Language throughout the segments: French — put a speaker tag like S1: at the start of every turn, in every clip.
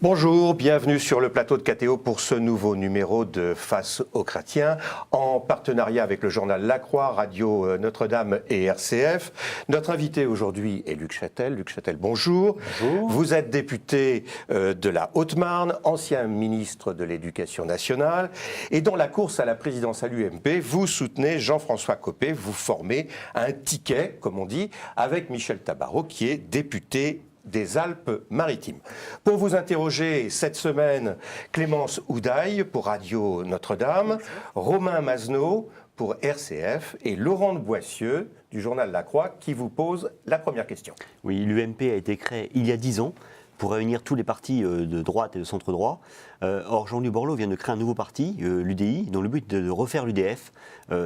S1: Bonjour, bienvenue sur le plateau de KTO pour ce nouveau numéro de Face aux chrétiens, en partenariat avec le journal La Croix, Radio Notre-Dame et RCF. Notre invité aujourd'hui est Luc Chatel. Luc Chatel, bonjour.
S2: Bonjour.
S1: Vous êtes député de la Haute-Marne, ancien ministre de l'Éducation nationale, et dans la course à la présidence à l'UMP, vous soutenez Jean-François Copé, vous formez un ticket, comme on dit, avec Michel Tabarot, qui est député des Alpes-Maritimes. Pour vous interroger cette semaine, Clémence Houdaille pour Radio Notre-Dame, Romain Mazenot pour RCF et Laurent de Boissieu du journal La Croix qui vous pose la première question.
S3: Oui, l'UMP a été créée il y a 10 ans pour réunir tous les partis de droite et de centre-droit. Or, Jean-Louis Borloo vient de créer un nouveau parti, l'UDI, dont le but est de refaire l'UDF.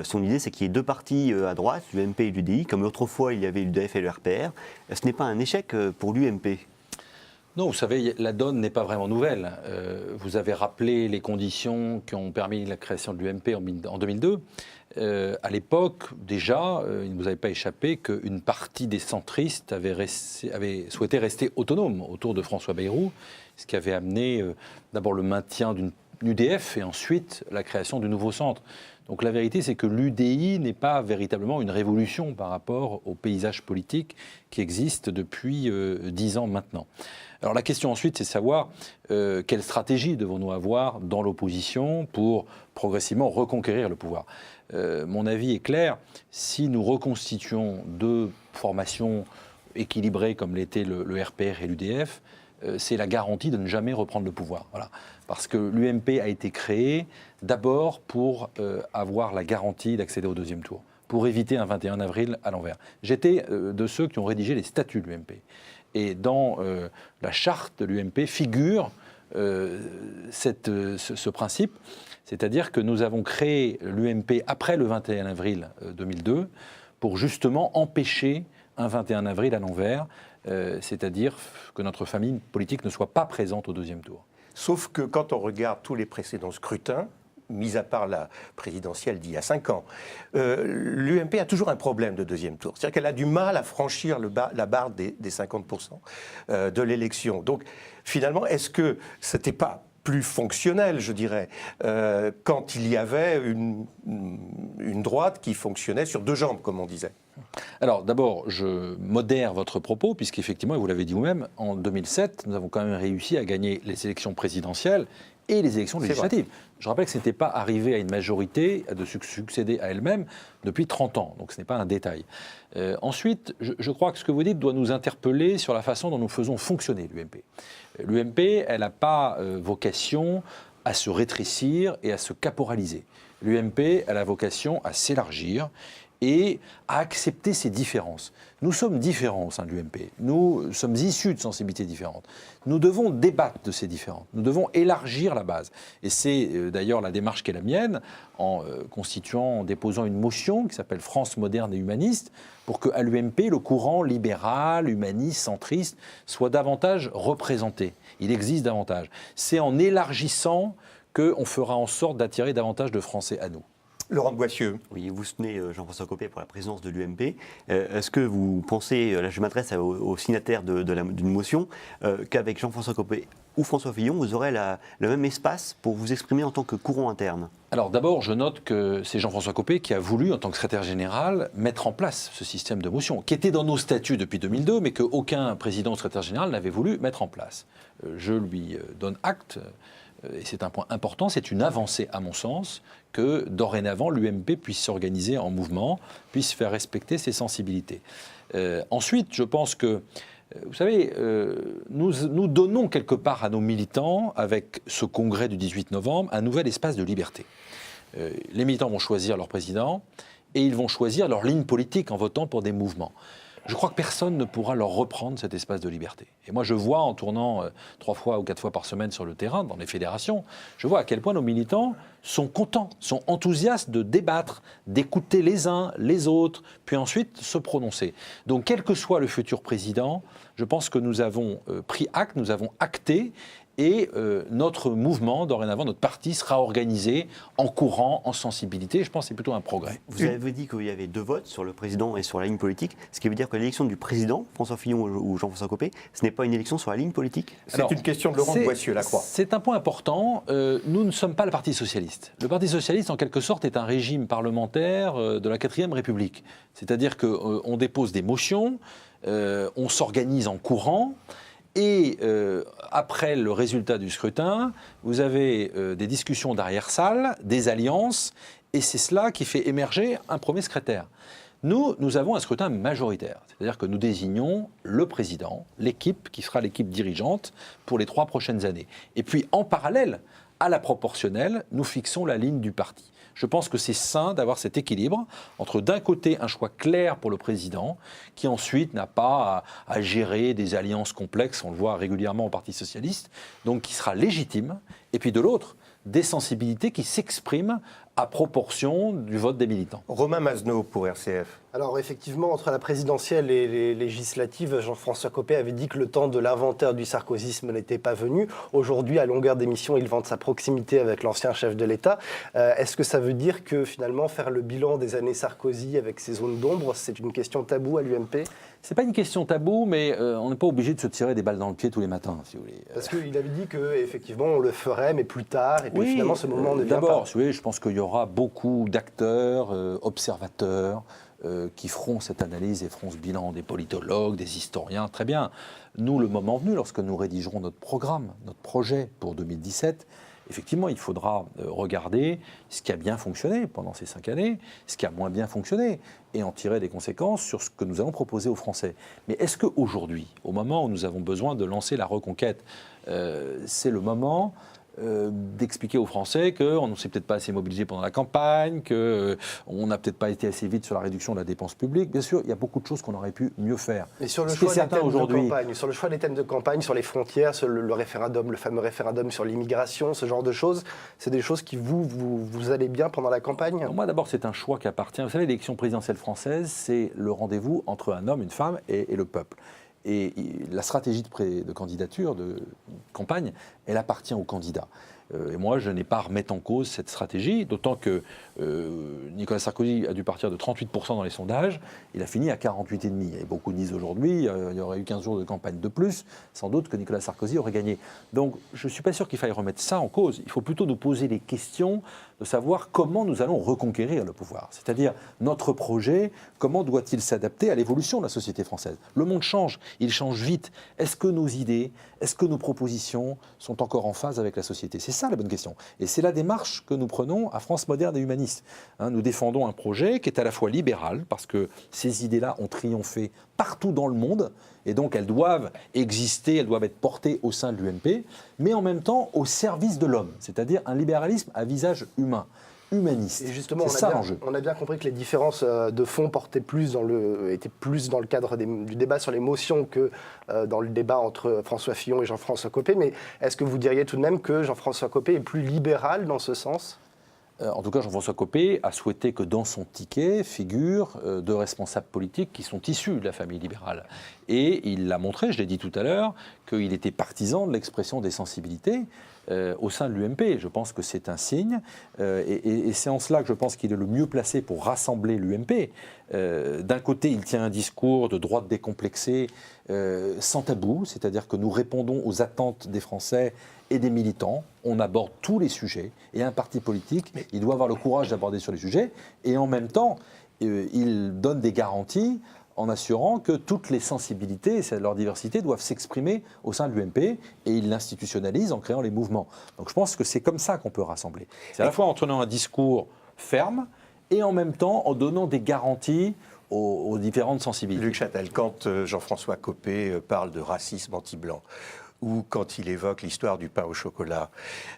S3: Son idée, c'est qu'il y ait deux partis à droite, l'UMP et l'UDI. Comme autrefois, il y avait l'UDF et le RPR. Ce n'est pas un échec pour l'UMP.
S2: Non, vous savez, la donne n'est pas vraiment nouvelle. Vous avez rappelé les conditions qui ont permis la création de l'UMP en 2002. À l'époque, déjà, il ne vous avait pas échappé qu'une partie des centristes avait souhaité rester autonome autour de François Bayrou, ce qui avait amené d'abord le maintien d'une UDF et ensuite la création du nouveau centre. Donc la vérité, c'est que l'UDI n'est pas véritablement une révolution par rapport au paysage politique qui existe depuis 10 ans maintenant. Alors la question ensuite, c'est de savoir quelle stratégie devons-nous avoir dans l'opposition pour progressivement reconquérir le pouvoir. Mon avis est clair, si nous reconstituons deux formations équilibrées comme l'était le RPR et l'UDF, c'est la garantie de ne jamais reprendre le pouvoir. Voilà. Parce que l'UMP a été créée d'abord pour avoir la garantie d'accéder au deuxième tour, pour éviter un 21 avril à l'envers. J'étais de ceux qui ont rédigé les statuts de l'UMP. Et dans la charte de l'UMP figure ce principe, c'est-à-dire que nous avons créé l'UMP après le 21 avril 2002 pour justement empêcher un 21 avril à l'envers, c'est-à-dire que notre famille politique ne soit pas présente au deuxième tour.
S1: Sauf que quand on regarde tous les précédents scrutins, mis à part la présidentielle d'il y a 5 ans, l'UMP a toujours un problème de deuxième tour. C'est-à-dire qu'elle a du mal à franchir la barre des 50% de l'élection. Donc finalement, est-ce que ce n'était pas plus fonctionnel, je dirais, quand il y avait une droite qui fonctionnait sur deux jambes, comme on disait?
S2: Alors d'abord, je modère votre propos, puisqu'effectivement, et vous l'avez dit vous-même, en 2007, nous avons quand même réussi à gagner les élections présidentielles et les élections législatives. Je rappelle que ce n'était pas arrivé à une majorité de succéder à elle-même depuis 30 ans, donc ce n'est pas un détail. Ensuite, je crois que ce que vous dites doit nous interpeller sur la façon dont nous faisons fonctionner l'UMP. L'UMP, elle n'a pas vocation à se rétrécir et à se caporaliser. L'UMP, elle a vocation à s'élargir et à accepter ses différences. Nous sommes différents au sein de l'UMP. Nous sommes issus de sensibilités différentes. Nous devons débattre de ces différences. Nous devons élargir la base. Et c'est d'ailleurs la démarche qui est la mienne, en déposant une motion qui s'appelle France moderne et humaniste, pour qu'à l'UMP, le courant libéral, humaniste, centriste, soit davantage représenté. Il existe davantage. C'est en élargissant qu'on fera en sorte d'attirer davantage de Français à nous.
S1: Laurent de Boissieu.
S3: Oui, vous soutenez Jean-François Copé pour la présidence de l'UMP. Est-ce que vous pensez, là je m'adresse aux signataires d'une motion, qu'avec Jean-François Copé ou François Fillon, vous aurez le même espace pour vous exprimer en tant que courant interne?
S2: Alors d'abord, je note que c'est Jean-François Copé qui a voulu, en tant que secrétaire général, mettre en place ce système de motion, qui était dans nos statuts depuis 2002, mais qu'aucun président ou secrétaire général n'avait voulu mettre en place. Je lui donne acte, et c'est un point important, c'est une avancée à mon sens, que dorénavant l'UMP puisse s'organiser en mouvement, puisse faire respecter ses sensibilités. Ensuite, je pense que, vous savez, nous donnons quelque part à nos militants, avec ce congrès du 18 novembre, un nouvel espace de liberté. Les militants vont choisir leur président et ils vont choisir leur ligne politique en votant pour des mouvements. Je crois que personne ne pourra leur reprendre cet espace de liberté. Et moi, je vois, en tournant 3 fois ou 4 fois par semaine sur le terrain, dans les fédérations, je vois à quel point nos militants sont contents, sont enthousiastes de débattre, d'écouter les uns, les autres, puis ensuite se prononcer. Donc, quel que soit le futur président, je pense que nous avons pris acte, nous avons acté, et notre mouvement, dorénavant, notre parti sera organisé en courant, en sensibilité. Je pense que c'est plutôt un progrès.
S3: Vous avez dit qu'il y avait 2 votes sur le président et sur la ligne politique, ce qui veut dire que l'élection du président, François Fillon ou Jean-François Copé, ce n'est pas une élection sur la ligne politique?
S1: C'est une question de Laurent de Boissieu-Lacroix.
S2: C'est un point important. Nous ne sommes pas le Parti socialiste. Le Parti socialiste, en quelque sorte, est un régime parlementaire de la 4e République. C'est-à-dire qu'on dépose des motions, on s'organise en courant. Et après le résultat du scrutin, vous avez des discussions d'arrière-salle, des alliances, et c'est cela qui fait émerger un premier secrétaire. Nous avons un scrutin majoritaire, c'est-à-dire que nous désignons le président, l'équipe qui sera l'équipe dirigeante pour les 3 prochaines années. Et puis en parallèle à la proportionnelle, nous fixons la ligne du parti. Je pense que c'est sain d'avoir cet équilibre entre d'un côté un choix clair pour le président, qui ensuite n'a pas à gérer des alliances complexes, on le voit régulièrement au Parti socialiste, donc qui sera légitime, et puis de l'autre, des sensibilités qui s'expriment à proportion du vote des militants.
S1: Romain Mazenot pour RCF.
S4: Alors effectivement, entre la présidentielle et les législatives, Jean-François Copé avait dit que le temps de l'inventaire du sarkozysme n'était pas venu. Aujourd'hui, à longueur d'émission, il vante sa proximité avec l'ancien chef de l'État. Est-ce que ça veut dire que finalement, faire le bilan des années Sarkozy avec ses zones d'ombre, c'est une question taboue à l'UMP ?
S2: C'est pas une question taboue, mais on n'est pas obligé de se tirer des balles dans le pied tous les matins, si vous voulez.
S4: Parce qu'il avait dit qu'effectivement, on le ferait, mais plus tard, et puis
S2: Oui,
S4: finalement, ce moment ne vient pas.
S2: D'abord, je pense qu'il y aura beaucoup d'acteurs, observateurs, qui feront cette analyse et feront ce bilan, des politologues, des historiens, très bien. Nous, le moment venu, lorsque nous rédigerons notre programme, notre projet pour 2017, effectivement, il faudra regarder ce qui a bien fonctionné pendant ces 5 années, ce qui a moins bien fonctionné, et en tirer des conséquences sur ce que nous allons proposer aux Français. Mais est-ce qu'aujourd'hui, au moment où nous avons besoin de lancer la reconquête, c'est le moment d'expliquer aux Français qu'on ne s'est peut-être pas assez mobilisé pendant la campagne, qu'on n'a peut-être pas été assez vite sur la réduction de la dépense publique. Bien sûr, il y a beaucoup de choses qu'on aurait pu mieux faire.
S4: Mais sur le choix des thèmes de campagne, sur le choix des thèmes de campagne, sur les frontières, sur le référendum, le fameux référendum sur l'immigration, ce genre de choses, c'est des choses qui vous allez bien pendant la campagne ?
S2: Moi, d'abord, c'est un choix qui appartient. Vous savez, l'élection présidentielle française, c'est le rendez-vous entre un homme, une femme et le peuple. Et la stratégie de candidature, de campagne, elle appartient aux candidats. Et moi, je n'ai pas à remettre en cause cette stratégie, d'autant que Nicolas Sarkozy a dû partir de 38% dans les sondages, il a fini à 48,5%. Et beaucoup disent aujourd'hui, il y aurait eu 15 jours de campagne de plus, sans doute que Nicolas Sarkozy aurait gagné. Donc, je ne suis pas sûr qu'il faille remettre ça en cause. Il faut plutôt nous poser les questions de savoir comment nous allons reconquérir le pouvoir. C'est-à-dire, notre projet, comment doit-il s'adapter à l'évolution de la société française ? Le monde change, il change vite. Est-ce que nos idées, est-ce que nos propositions sont encore en phase avec la société ? C'est ça la bonne question. Et c'est la démarche que nous prenons à France moderne et humaniste. Nous défendons un projet qui est à la fois libéral, parce que ces idées-là ont triomphé partout dans le monde, et donc elles doivent exister, elles doivent être portées au sein de l'UMP, mais en même temps au service de l'homme, c'est-à-dire un libéralisme à visage humain. Humaniste.
S4: Et justement,
S2: c'est ça l'enjeu.
S4: On a bien compris que les différences de fond étaient plus dans le cadre du débat sur les motions que dans le débat entre François Fillon et Jean-François Copé. Mais est-ce que vous diriez tout de même que Jean-François Copé est plus libéral dans ce sens ?
S2: En tout cas, Jean-François Copé a souhaité que dans son ticket figurent 2 responsables politiques qui sont issus de la famille libérale. Et il l'a montré, je l'ai dit tout à l'heure, qu'il était partisan de l'expression des sensibilités au sein de l'UMP. Je pense que c'est un signe. Et c'est en cela que je pense qu'il est le mieux placé pour rassembler l'UMP. D'un côté, il tient un discours de droite décomplexée, sans tabou, c'est-à-dire que nous répondons aux attentes des Français et des militants. On aborde tous les sujets. Et un parti politique, il doit avoir le courage d'aborder sur les sujets. Et en même temps, il donne des garanties en assurant que toutes les sensibilités et leur diversité doivent s'exprimer au sein de l'UMP, et il l'institutionnalise en créant les mouvements. Donc je pense que c'est comme ça qu'on peut rassembler. C'est à la fois en tenant un discours ferme et en même temps en donnant des garanties aux différentes sensibilités.
S1: Luc Châtel, quand Jean-François Copé parle de racisme anti-blanc, ou quand il évoque l'histoire du pain au chocolat,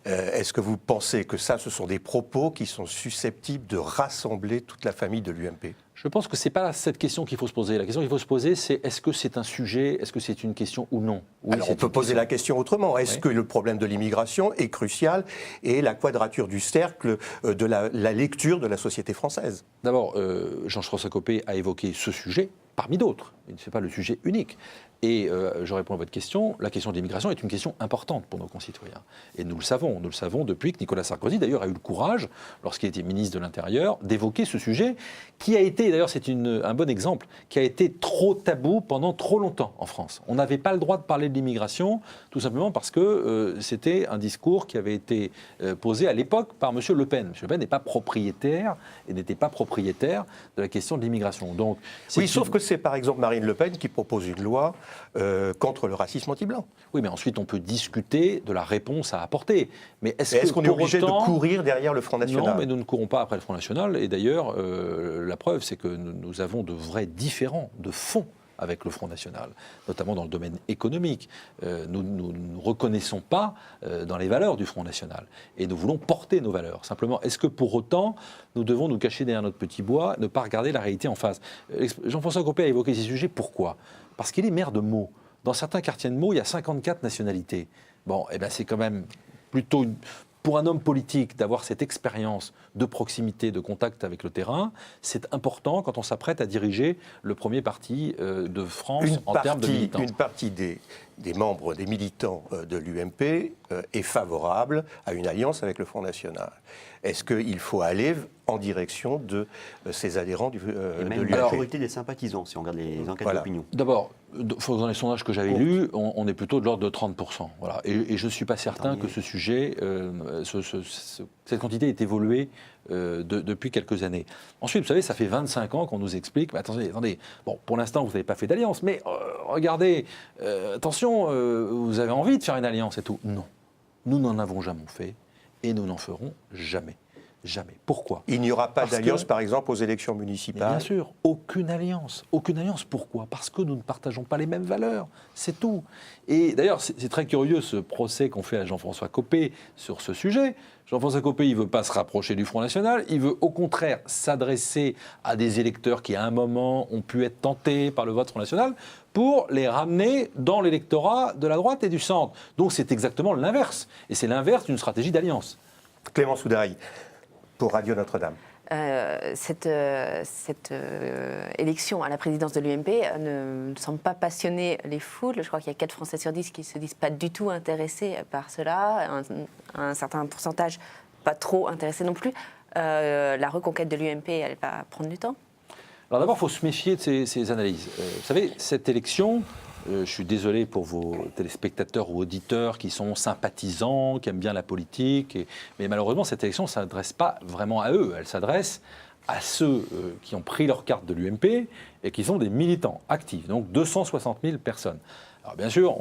S1: est-ce que vous pensez que ce sont des propos qui sont susceptibles de rassembler toute la famille de l'UMP ?
S2: Je pense que ce n'est pas cette question qu'il faut se poser. La question qu'il faut se poser, c'est est-ce que c'est un sujet, est-ce que c'est une question ou non? Oui,
S1: alors on peut poser la question autrement. Est-ce que le problème de l'immigration est crucial et la quadrature du cercle de la lecture de la société française?
S2: D'abord, Jean-François Copé a évoqué ce sujet parmi d'autres. Il ne fait pas le sujet unique. Et je réponds à votre question, la question de l'immigration est une question importante pour nos concitoyens. Et nous le savons depuis que Nicolas Sarkozy, d'ailleurs, a eu le courage, lorsqu'il était ministre de l'Intérieur, d'évoquer ce sujet, qui a été, d'ailleurs c'est un bon exemple, qui a été trop tabou pendant trop longtemps en France. On n'avait pas le droit de parler de l'immigration, tout simplement parce que c'était un discours qui avait été posé à l'époque par M. Le Pen. M. Le Pen n'est pas propriétaire et n'était pas propriétaire de la question de l'immigration. Donc,
S1: oui, sauf que c'est par exemple Marine Le Pen qui propose une loi contre le racisme anti-blanc.
S2: Oui, mais ensuite on peut discuter de la réponse à apporter. Mais
S1: est-ce qu'on est obligé de courir derrière le Front National?
S2: Non, mais nous ne courons pas après le Front National. Et d'ailleurs, la preuve, c'est que nous avons de vrais différends de fond avec le Front National, notamment dans le domaine économique. Nous ne reconnaissons pas dans les valeurs du Front National. Et nous voulons porter nos valeurs. Simplement, est-ce que pour autant, nous devons nous cacher derrière notre petit bois, ne pas regarder la réalité en face? Jean-François Copé a évoqué ces sujets. Pourquoi? Parce qu'il est maire de Meaux. Dans certains quartiers de Meaux, il y a 54 nationalités. Bon, eh ben c'est quand même plutôt... Pour un homme politique, d'avoir cette expérience de proximité, de contact avec le terrain, c'est important quand on s'apprête à diriger le premier parti de France en termes de militants.
S1: Une partie des membres, des militants de l'UMP est favorable à une alliance avec le Front National. Est-ce qu'il faut aller en direction de ces adhérents de l'UMP?
S3: La majorité des sympathisants, si on regarde les enquêtes d'opinion.
S2: D'abord, dans les sondages que j'avais lus, on est plutôt de l'ordre de 30%. Voilà. Et je ne suis pas certain que ce sujet, cette quantité ait évolué depuis quelques années. Ensuite, vous savez, ça fait 25 ans qu'on nous explique, mais attendez, bon, pour l'instant, vous n'avez pas fait d'alliance, mais regardez, attention, vous avez envie de faire une alliance et tout. Non, nous n'en avons jamais fait et nous n'en ferons jamais. Jamais. Pourquoi?
S1: Il n'y aura pas d'alliance, par exemple, aux élections municipales?
S2: Bien sûr, aucune alliance. Aucune alliance. Pourquoi? Parce que nous ne partageons pas les mêmes valeurs. C'est tout. Et d'ailleurs, c'est très curieux ce procès qu'on fait à Jean-François Copé sur ce sujet. Jean-François Copé, il ne veut pas se rapprocher du Front National. Il veut au contraire s'adresser à des électeurs qui, à un moment, ont pu être tentés par le vote Front National pour les ramener dans l'électorat de la droite et du centre. Donc c'est exactement l'inverse. Et c'est l'inverse d'une stratégie d'alliance.
S1: Clémence Oudary, pour Radio Notre-Dame.
S5: Cette élection à la présidence de l'UMP ne semble pas passionner les foules. Je crois qu'il y a 4 Français sur 10 qui ne se disent pas du tout intéressés par cela. Un certain pourcentage pas trop intéressés non plus. La reconquête de l'UMP, elle va prendre du temps?
S2: Alors d'abord, il faut se méfier de ces analyses. Vous savez, cette élection... je suis désolé pour vos téléspectateurs ou auditeurs qui sont sympathisants, qui aiment bien la politique, mais malheureusement, cette élection ne s'adresse pas vraiment à eux. Elle s'adresse à ceux qui ont pris leur carte de l'UMP et qui sont des militants actifs, donc 260 000 personnes. Alors bien sûr,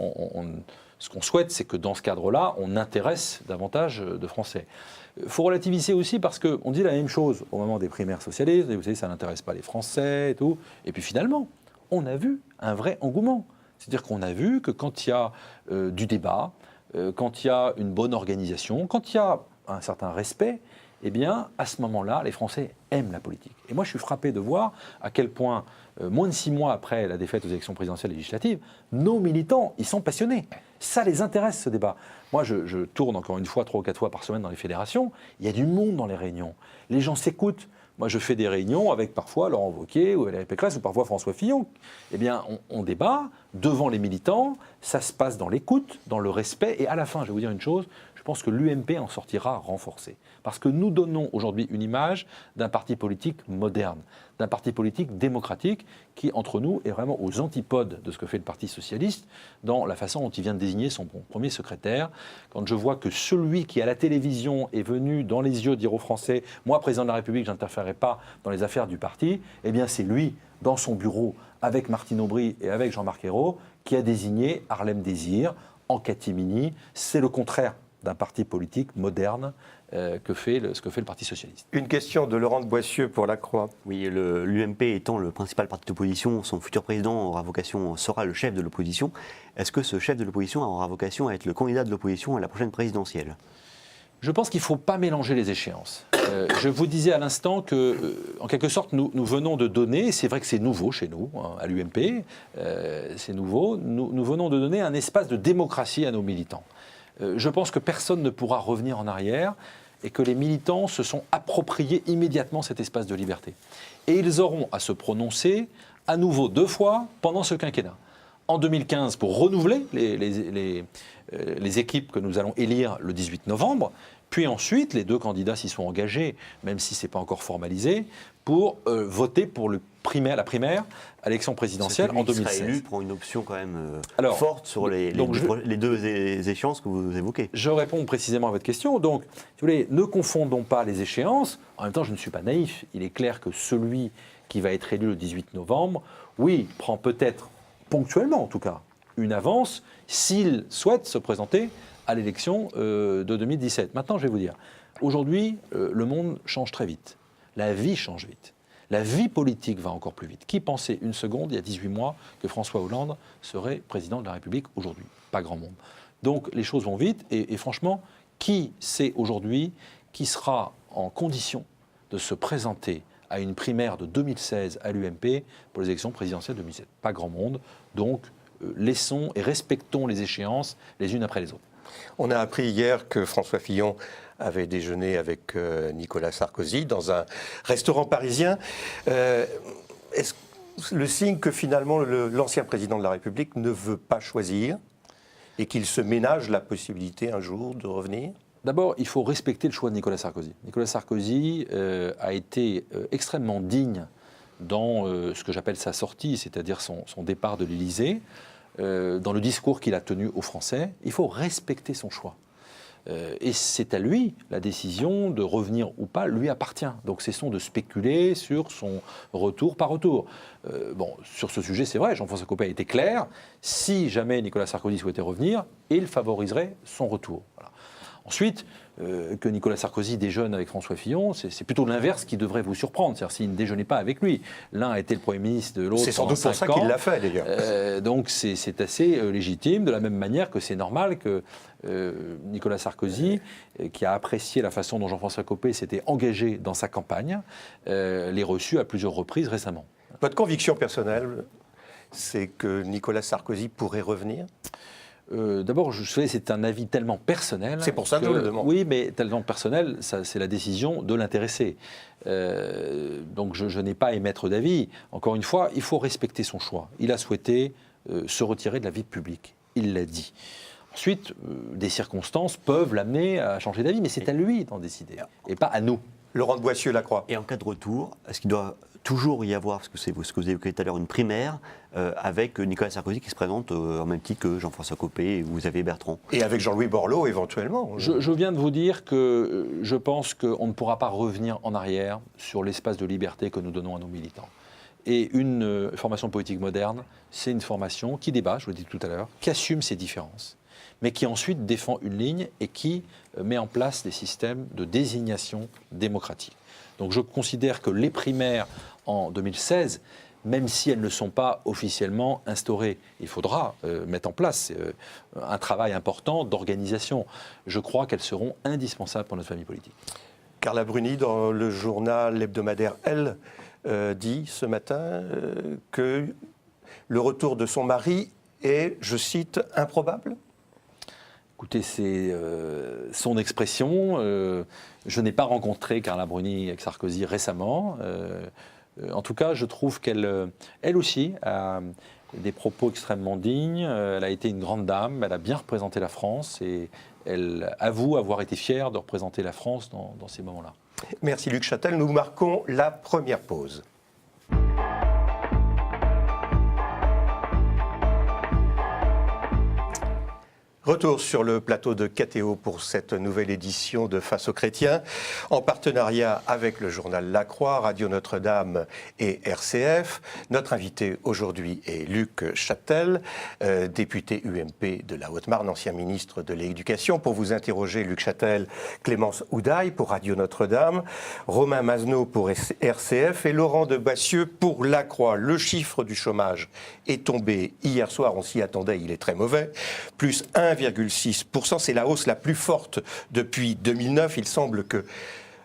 S2: ce qu'on souhaite, c'est que dans ce cadre-là, on intéresse davantage de Français. Il faut relativiser aussi parce qu'on dit la même chose au moment des primaires socialistes, et vous savez, ça n'intéresse pas les Français et tout. Et puis finalement, on a vu un vrai engouement. C'est-à-dire qu'on a vu que quand il y a du débat, quand il y a une bonne organisation, quand il y a un certain respect, eh bien, à ce moment-là, les Français aiment la politique. Et moi, je suis frappé de voir à quel point, moins de 6 mois après la défaite aux élections présidentielles et législatives, nos militants, ils sont passionnés. Ça les intéresse, ce débat. Moi, je tourne encore une fois, 3 ou 4 fois par semaine dans les fédérations. Il y a du monde dans les réunions. Les gens s'écoutent. Moi, je fais des réunions avec parfois Laurent Wauquiez ou Valérie Pécresse ou parfois François Fillon. Eh bien, on débat devant les militants, ça se passe dans l'écoute, dans le respect. Et à la fin, je vais vous dire une chose, je pense que l'UMP en sortira renforcée. Parce que nous donnons aujourd'hui une image d'un parti politique moderne, d'un parti politique démocratique qui, entre nous, est vraiment aux antipodes de ce que fait le Parti socialiste dans la façon dont il vient de désigner son premier secrétaire. Quand je vois que celui qui, à la télévision, est venu dans les yeux dire aux Français « Moi, président de la République, je n'interférerai pas dans les affaires du parti », eh bien, c'est lui, dans son bureau, avec Martine Aubry et avec Jean-Marc Ayrault, qui a désigné Harlem Désir en catimini. C'est le contraire d'un parti politique moderne ce que fait le Parti socialiste.
S1: Une question de Laurent de Boissieu pour La Croix.
S3: Oui, l'UMP étant le principal parti d'opposition, son futur président sera le chef de l'opposition. Est-ce que ce chef de l'opposition aura vocation à être le candidat de l'opposition à la prochaine présidentielle ?
S2: Je pense qu'il ne faut pas mélanger les échéances. Je vous disais à l'instant que, en quelque sorte, nous venons de donner, et c'est vrai que c'est nouveau chez nous, hein, à l'UMP, c'est nouveau, nous venons de donner un espace de démocratie à nos militants. Je pense que personne ne pourra revenir en arrière et que les militants se sont appropriés immédiatement cet espace de liberté. Et ils auront à se prononcer à nouveau 2 fois pendant ce quinquennat. En 2015, pour renouveler les équipes que nous allons élire le 18 novembre, puis ensuite, les 2 candidats s'y sont engagés, même si ce n'est pas encore formalisé, pour voter pour la primaire à l'élection présidentielle en 2016.
S3: Celui qui sera élu prend une option quand même forte sur les 2 échéances que vous évoquez.
S2: Je réponds précisément à votre question. Donc, si vous voulez, ne confondons pas les échéances. En même temps, je ne suis pas naïf. Il est clair que celui qui va être élu le 18 novembre, oui, prend peut-être, ponctuellement en tout cas, une avance s'il souhaite se présenter à l'élection de 2017. Maintenant, je vais vous dire, aujourd'hui, le monde change très vite. La vie change vite. La vie politique va encore plus vite. Qui pensait une seconde, il y a 18 mois, que François Hollande serait président de la République aujourd'hui ? Pas grand monde. Donc les choses vont vite et franchement, qui sait aujourd'hui qui sera en condition de se présenter à une primaire de 2016 à l'UMP pour les élections présidentielles de 2017 ? Pas grand monde. Donc laissons et respectons les échéances les unes après les autres.
S1: On a appris hier que François Fillon avait déjeuné avec Nicolas Sarkozy dans un restaurant parisien. Est-ce le signe que finalement l'ancien président de la République ne veut pas choisir et qu'il se ménage la possibilité un jour de revenir ?
S2: D'abord, il faut respecter le choix de Nicolas Sarkozy. Nicolas Sarkozy a été extrêmement digne dans ce que j'appelle sa sortie, c'est-à-dire son départ de l'Élysée, dans le discours qu'il a tenu aux Français. Il faut respecter son choix. Et c'est à lui, la décision de revenir ou pas, lui appartient. Donc cessons de spéculer sur son retour par retour. Sur ce sujet, c'est vrai, Jean-François Copé a été clair. Si jamais Nicolas Sarkozy souhaitait revenir, il favoriserait son retour. Voilà. Ensuite, que Nicolas Sarkozy déjeune avec François Fillon, c'est plutôt l'inverse qui devrait vous surprendre. C'est-à-dire s'il ne déjeunait pas avec lui. L'un a été le Premier ministre de l'autre.
S1: C'est sans doute pour ça qu'il l'a fait, d'ailleurs.
S2: Donc c'est assez légitime, de la même manière que c'est normal que Nicolas Sarkozy, qui a apprécié la façon dont Jean-François Copé s'était engagé dans sa campagne, l'ait reçu à plusieurs reprises récemment.
S1: Votre conviction personnelle, c'est que Nicolas Sarkozy pourrait revenir ?
S2: D'abord, je sais, c'est un avis tellement personnel.
S1: C'est pour ça que je le demande.
S2: Oui, mais tellement personnel, c'est la décision de l'intéressé. Donc je n'ai pas à émettre d'avis. Encore une fois, il faut respecter son choix. Il a souhaité se retirer de la vie publique. Il l'a dit. Ensuite, des circonstances peuvent l'amener à changer d'avis, mais c'est à lui d'en décider, et pas à nous.
S1: Laurent de Boissieu, La Croix.
S3: Et en cas de retour, est-ce qu'il doit toujours y avoir, parce que c'est ce que vous évoquiez tout à l'heure, une primaire avec Nicolas Sarkozy qui se présente en même titre que Jean-François Copé et Xavier Bertrand ?
S1: Et avec Jean-Louis Borloo, éventuellement.
S2: Je viens de vous dire que je pense qu'on ne pourra pas revenir en arrière sur l'espace de liberté que nous donnons à nos militants. Et une formation politique moderne, c'est une formation qui débat, je vous l'ai dit tout à l'heure, qui assume ses différences, mais qui ensuite défend une ligne et qui met en place des systèmes de désignation démocratique. Donc je considère que les primaires en 2016, même si elles ne sont pas officiellement instaurées, il faudra mettre en place un travail important d'organisation. Je crois qu'elles seront indispensables pour notre famille politique.
S1: Carla Bruni, dans le journal hebdomadaire Elle, dit ce matin que le retour de son mari est, je cite, improbable.
S2: Écoutez, c'est son expression. Je n'ai pas rencontré Carla Bruni avec Sarkozy récemment. En tout cas, je trouve qu'elle aussi a des propos extrêmement dignes. Elle a été une grande dame, elle a bien représenté la France et elle avoue avoir été fière de représenter la France dans ces moments-là.
S1: Merci Luc Châtel. Nous marquons la première pause. Retour sur le plateau de KTO pour cette nouvelle édition de Face aux chrétiens, en partenariat avec le journal La Croix, Radio Notre-Dame et RCF. Notre invité aujourd'hui est Luc Châtel, député UMP de la Haute-Marne, ancien ministre de l'Éducation. Pour vous interroger, Luc Châtel, Clémence Houdaille pour Radio Notre-Dame, Romain Mazenot pour RCF et Laurent de Bassieux pour La Croix. Le chiffre du chômage est tombé hier soir, on s'y attendait, il est très mauvais, plus 1,6%, c'est la hausse la plus forte depuis 2009. Il semble que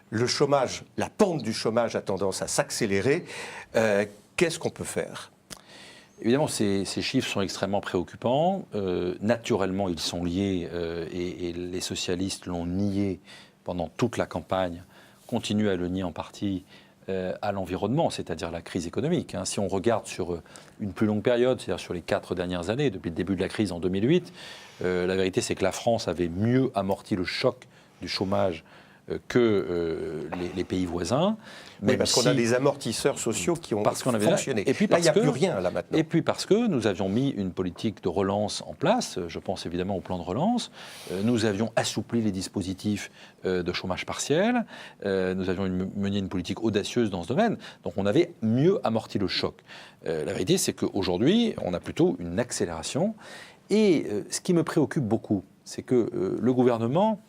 S1: le chômage, la pente du chômage a tendance à s'accélérer. Qu'est-ce qu'on peut faire ?
S2: Évidemment, ces chiffres sont extrêmement préoccupants. Naturellement, ils sont liés, et les socialistes l'ont nié pendant toute la campagne, continuent à le nier en partie, à l'environnement, c'est-à-dire la crise économique. Si on regarde sur une plus longue période, c'est-à-dire sur les 4 dernières années, depuis le début de la crise en 2008, la vérité c'est que la France avait mieux amorti le choc du chômage que les pays voisins.
S1: Oui, parce qu'on a des amortisseurs sociaux qui ont fonctionné.
S2: Et puis
S1: là, il n'y a plus rien, là, maintenant.
S2: Et puis parce que nous avions mis une politique de relance en place, je pense évidemment au plan de relance, nous avions assoupli les dispositifs de chômage partiel, nous avions mené une politique audacieuse dans ce domaine, donc on avait mieux amorti le choc. La vérité, c'est qu'aujourd'hui, on a plutôt une accélération, et ce qui me préoccupe beaucoup, c'est que le gouvernement,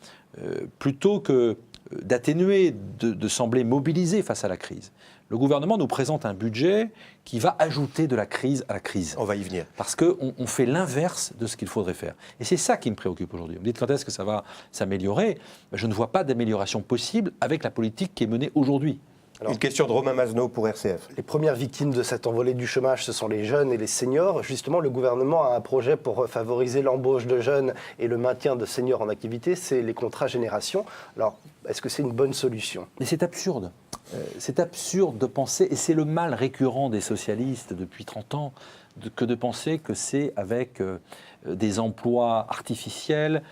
S2: plutôt que d'atténuer, de sembler mobilisé face à la crise, le gouvernement nous présente un budget qui va ajouter de la crise à la crise.
S1: On va y venir.
S2: Parce qu'on fait l'inverse de ce qu'il faudrait faire. Et c'est ça qui me préoccupe aujourd'hui. Vous me dites quand est-ce que ça va s'améliorer ? Je ne vois pas d'amélioration possible avec la politique qui est menée aujourd'hui.
S1: Alors, une question de Romain Mazenot pour RCF.
S4: Les premières victimes de cette envolée du chômage, ce sont les jeunes et les seniors. Justement, le gouvernement a un projet pour favoriser l'embauche de jeunes et le maintien de seniors en activité, c'est les contrats génération. Alors, est-ce que c'est une bonne solution ?
S2: Mais c'est absurde. C'est absurde de penser, et c'est le mal récurrent des socialistes depuis 30 ans, que de penser que c'est avec des emplois artificiels,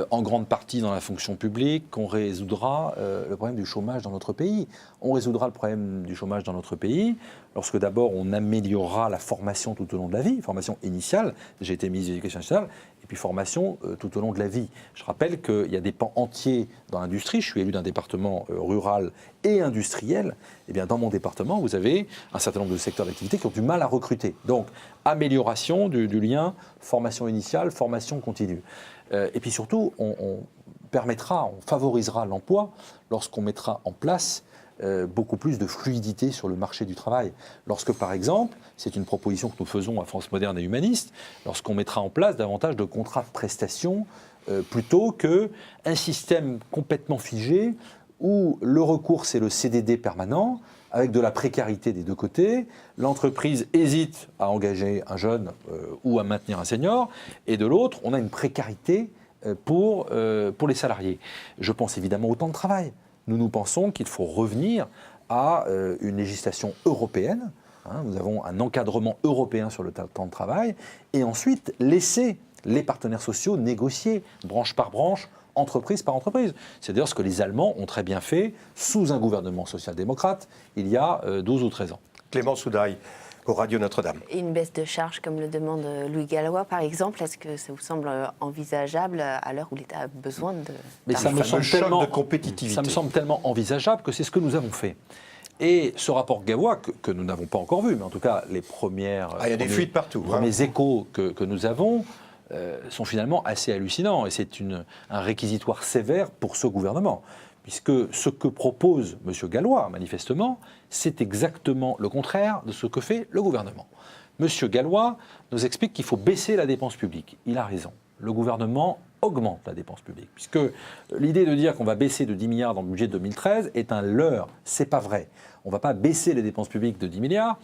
S2: en grande partie dans la fonction publique, qu'on résoudra le problème du chômage dans notre pays. On résoudra le problème du chômage dans notre pays lorsque d'abord on améliorera la formation tout au long de la vie, formation initiale, j'ai été ministre de l'Éducation nationale, et puis formation tout au long de la vie. Je rappelle qu'il y a des pans entiers dans l'industrie, je suis élu d'un département rural et industriel, et bien dans mon département vous avez un certain nombre de secteurs d'activité qui ont du mal à recruter. Donc amélioration du lien formation initiale, formation continue. Et puis surtout, on favorisera l'emploi lorsqu'on mettra en place beaucoup plus de fluidité sur le marché du travail. Lorsque, par exemple, c'est une proposition que nous faisons à France Moderne et Humaniste, lorsqu'on mettra en place davantage de contrats de prestation plutôt qu'un système complètement figé où le recours, c'est le CDD permanent, avec de la précarité des deux côtés, l'entreprise hésite à engager un jeune ou à maintenir un senior, et de l'autre, on a une précarité pour les salariés. Je pense évidemment au temps de travail. Nous pensons qu'il faut revenir à une législation européenne. Nous avons un encadrement européen sur le temps de travail, et ensuite laisser les partenaires sociaux négocier, branche par branche, entreprise par entreprise. C'est d'ailleurs ce que les Allemands ont très bien fait sous un gouvernement social-démocrate il y a 12 ou 13 ans.
S1: Clémence Houdaille, pour Radio Notre-Dame.
S5: Et une baisse de charge comme le demande Louis Gallois, par exemple, est-ce que ça vous semble envisageable à l'heure où l'État a besoin de...
S2: Mais ça me semble
S1: tellement, de compétitivité.
S2: Ça me semble tellement envisageable que c'est ce que nous avons fait. Et ce rapport Gallois, que nous n'avons pas encore vu, mais en tout cas les premières...
S1: il y a des fuites partout.
S2: Les échos que nous avons... sont finalement assez hallucinants. Et c'est un réquisitoire sévère pour ce gouvernement. Puisque ce que propose M. Gallois, manifestement, c'est exactement le contraire de ce que fait le gouvernement. M. Gallois nous explique qu'il faut baisser la dépense publique. Il a raison. Le gouvernement augmente la dépense publique. Puisque l'idée de dire qu'on va baisser de 10 milliards dans le budget de 2013 est un leurre. C'est pas vrai. On ne va pas baisser les dépenses publiques de 10 milliards.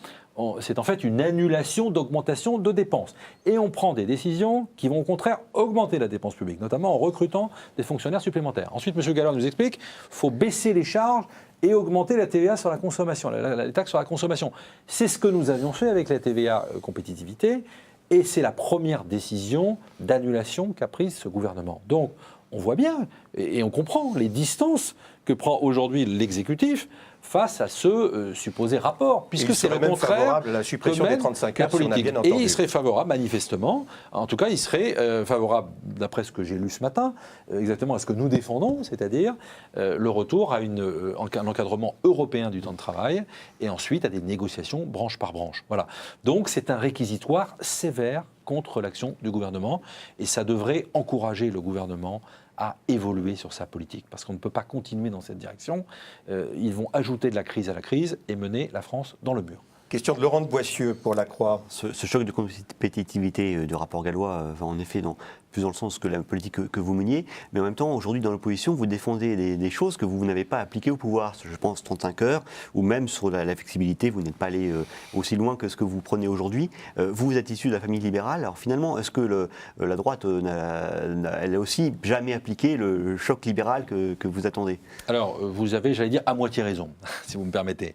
S2: C'est en fait une annulation d'augmentation de dépenses. Et on prend des décisions qui vont au contraire augmenter la dépense publique, notamment en recrutant des fonctionnaires supplémentaires. Ensuite, M. Gallois nous explique qu'il faut baisser les charges et augmenter la TVA sur la consommation, la taxe sur la consommation. C'est ce que nous avions fait avec la TVA compétitivité, et c'est la première décision d'annulation qu'a prise ce gouvernement. Donc, on voit bien, et on comprend les distances que prend aujourd'hui l'exécutif face à ce supposé rapport, puisque c'est le
S1: même
S2: contraire
S1: favorable à la suppression
S2: que
S1: des
S2: mène
S1: 35
S2: la
S1: heures, si on a
S2: politique.
S1: bien
S2: Et
S1: entendu.
S2: il serait favorable, manifestement, en tout cas, il serait favorable, d'après ce que j'ai lu ce matin, exactement à ce que nous défendons, c'est-à-dire le retour à un encadrement européen du temps de travail, et ensuite à des négociations branche par branche. Voilà. Donc c'est un réquisitoire sévère contre l'action du gouvernement, et ça devrait encourager le gouvernement à évoluer sur sa politique, parce qu'on ne peut pas continuer dans cette direction. Ils vont ajouter de la crise à la crise et mener la France dans le mur.
S1: Question de Laurent de Boissieu pour la Croix.
S3: Ce choc de compétitivité du rapport Gallois va en effet plus dans le sens que la politique que vous meniez, mais en même temps, aujourd'hui, dans l'opposition, vous défendez des choses que vous n'avez pas appliquées au pouvoir. Je pense 35 heures, ou même sur la flexibilité, vous n'êtes pas allé aussi loin que ce que vous prenez aujourd'hui. Vous êtes issu de la famille libérale, alors finalement, est-ce que la droite, elle n'a aussi jamais appliqué le choc libéral que vous attendez?
S2: Alors, vous avez, j'allais dire, à moitié raison, si vous me permettez.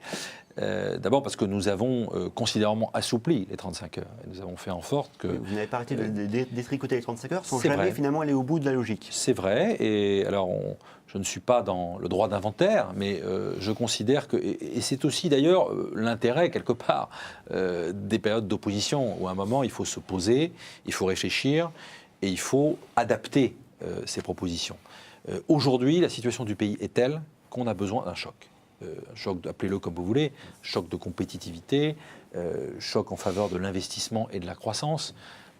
S2: D'abord parce que nous avons considérablement assoupli les 35 heures. Et nous avons fait en sorte que...
S3: Vous n'avez pas arrêté de détricoter les 35 heures sans
S2: C'est
S3: jamais
S2: vrai.
S3: finalement aller au bout de la logique.
S2: C'est vrai, et alors je ne suis pas dans le droit d'inventaire, mais je considère que, et c'est aussi d'ailleurs l'intérêt quelque part des périodes d'opposition, où à un moment il faut se poser, il faut réfléchir, et il faut adapter ces propositions. Aujourd'hui, la situation du pays est telle qu'on a besoin d'un choc. Choc, appelez-le comme vous voulez, choc de compétitivité, choc en faveur de l'investissement et de la croissance.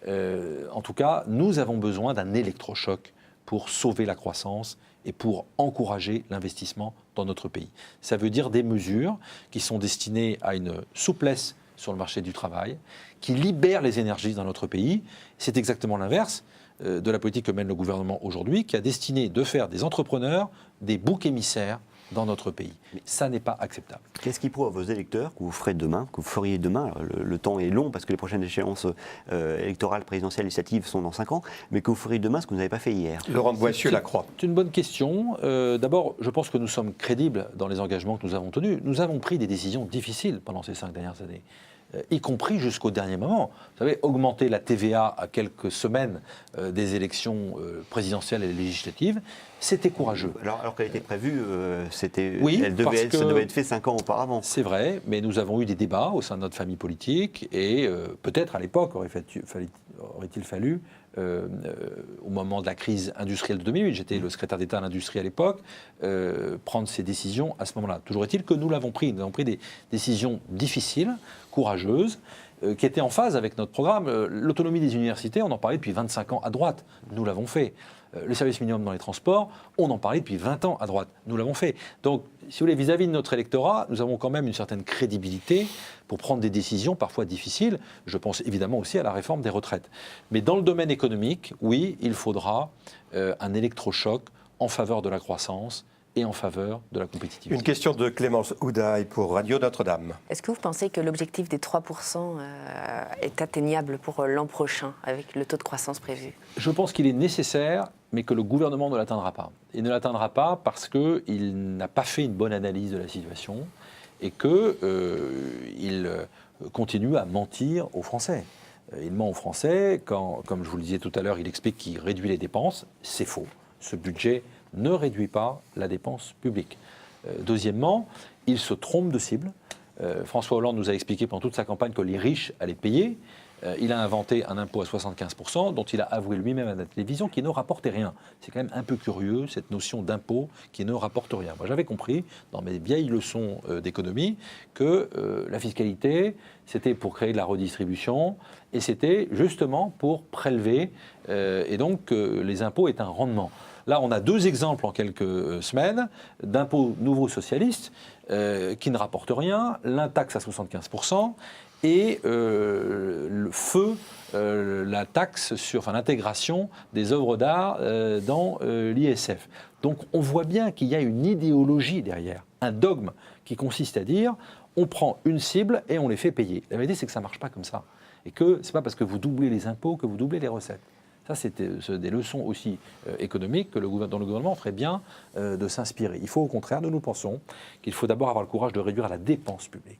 S2: En tout cas, nous avons besoin d'un électrochoc pour sauver la croissance et pour encourager l'investissement dans notre pays. Ça veut dire des mesures qui sont destinées à une souplesse sur le marché du travail, qui libèrent les énergies dans notre pays. C'est exactement l'inverse de la politique que mène le gouvernement aujourd'hui, qui a destiné de faire des entrepreneurs des boucs émissaires dans notre pays. Mais ça n'est pas acceptable.
S3: Qu'est-ce qui prouve à vos électeurs que vous ferez demain, que vous feriez demain? Alors, le temps est long parce que les prochaines échéances électorales, présidentielles, législatives sont dans 5 ans, mais que vous feriez demain ce que vous n'avez pas fait hier?
S1: Laurent de Boissieu, la Croix.
S2: C'est une bonne question. D'abord, je pense que nous sommes crédibles dans les engagements que nous avons tenus. Nous avons pris des décisions difficiles pendant ces 5 dernières années, y compris jusqu'au dernier moment. Vous savez, augmenter la TVA à quelques semaines des élections présidentielles et législatives, c'était courageux.
S3: Alors qu'elle était prévue,
S2: Oui,
S3: ça devait être fait 5 ans auparavant.
S2: C'est vrai, mais nous avons eu des débats au sein de notre famille politique, et peut-être à l'époque aurait-il fallu, au moment de la crise industrielle de 2008, j'étais le secrétaire d'État à l'industrie à l'époque, prendre ces décisions à ce moment-là. Toujours est-il que nous l'avons pris. Nous avons pris des décisions difficiles, courageuses, qui étaient en phase avec notre programme. L'autonomie des universités, on en parlait depuis 25 ans à droite. Nous l'avons fait. Le service minimum dans les transports, on en parlait depuis 20 ans à droite. Nous l'avons fait. Donc, si vous voulez, vis-à-vis de notre électorat, nous avons quand même une certaine crédibilité pour prendre des décisions parfois difficiles. Je pense évidemment aussi à la réforme des retraites. Mais dans le domaine économique, oui, il faudra un électrochoc en faveur de la croissance et en faveur de la compétitivité.
S1: Une question de Clémence Houdaille pour Radio Notre-Dame.
S5: Est-ce que vous pensez que l'objectif des 3% est atteignable pour l'an prochain, avec le taux de croissance prévu?
S2: Je pense qu'il est nécessaire, mais que le gouvernement ne l'atteindra pas. Il ne l'atteindra pas parce qu'il n'a pas fait une bonne analyse de la situation et qu'il continue à mentir aux Français. Il ment aux Français quand, comme je vous le disais tout à l'heure, il explique qu'il réduit les dépenses. C'est faux. Ce budget ne réduit pas la dépense publique. Deuxièmement, il se trompe de cible. François Hollande nous a expliqué pendant toute sa campagne que les riches allaient payer. Il a inventé un impôt à 75%, dont il a avoué lui-même à la télévision qu'il ne rapportait rien. C'est quand même un peu curieux, cette notion d'impôt qui ne rapporte rien. Moi, j'avais compris, dans mes vieilles leçons d'économie, que la fiscalité, c'était pour créer de la redistribution, et c'était justement pour prélever, et donc les impôts est un rendement. Là, on a 2 exemples en quelques semaines d'impôts nouveaux socialistes qui ne rapportent rien, l'intaxe à 75%, et la taxe sur l'intégration des œuvres d'art dans l'ISF. Donc on voit bien qu'il y a une idéologie derrière, un dogme qui consiste à dire on prend une cible et on les fait payer. La vérité, c'est que ça ne marche pas comme ça. Et que ce n'est pas parce que vous doublez les impôts que vous doublez les recettes. Ça, c'est des leçons aussi économiques dont le gouvernement ferait bien de s'inspirer. Il faut au contraire, nous pensons qu'il faut d'abord avoir le courage de réduire la dépense publique.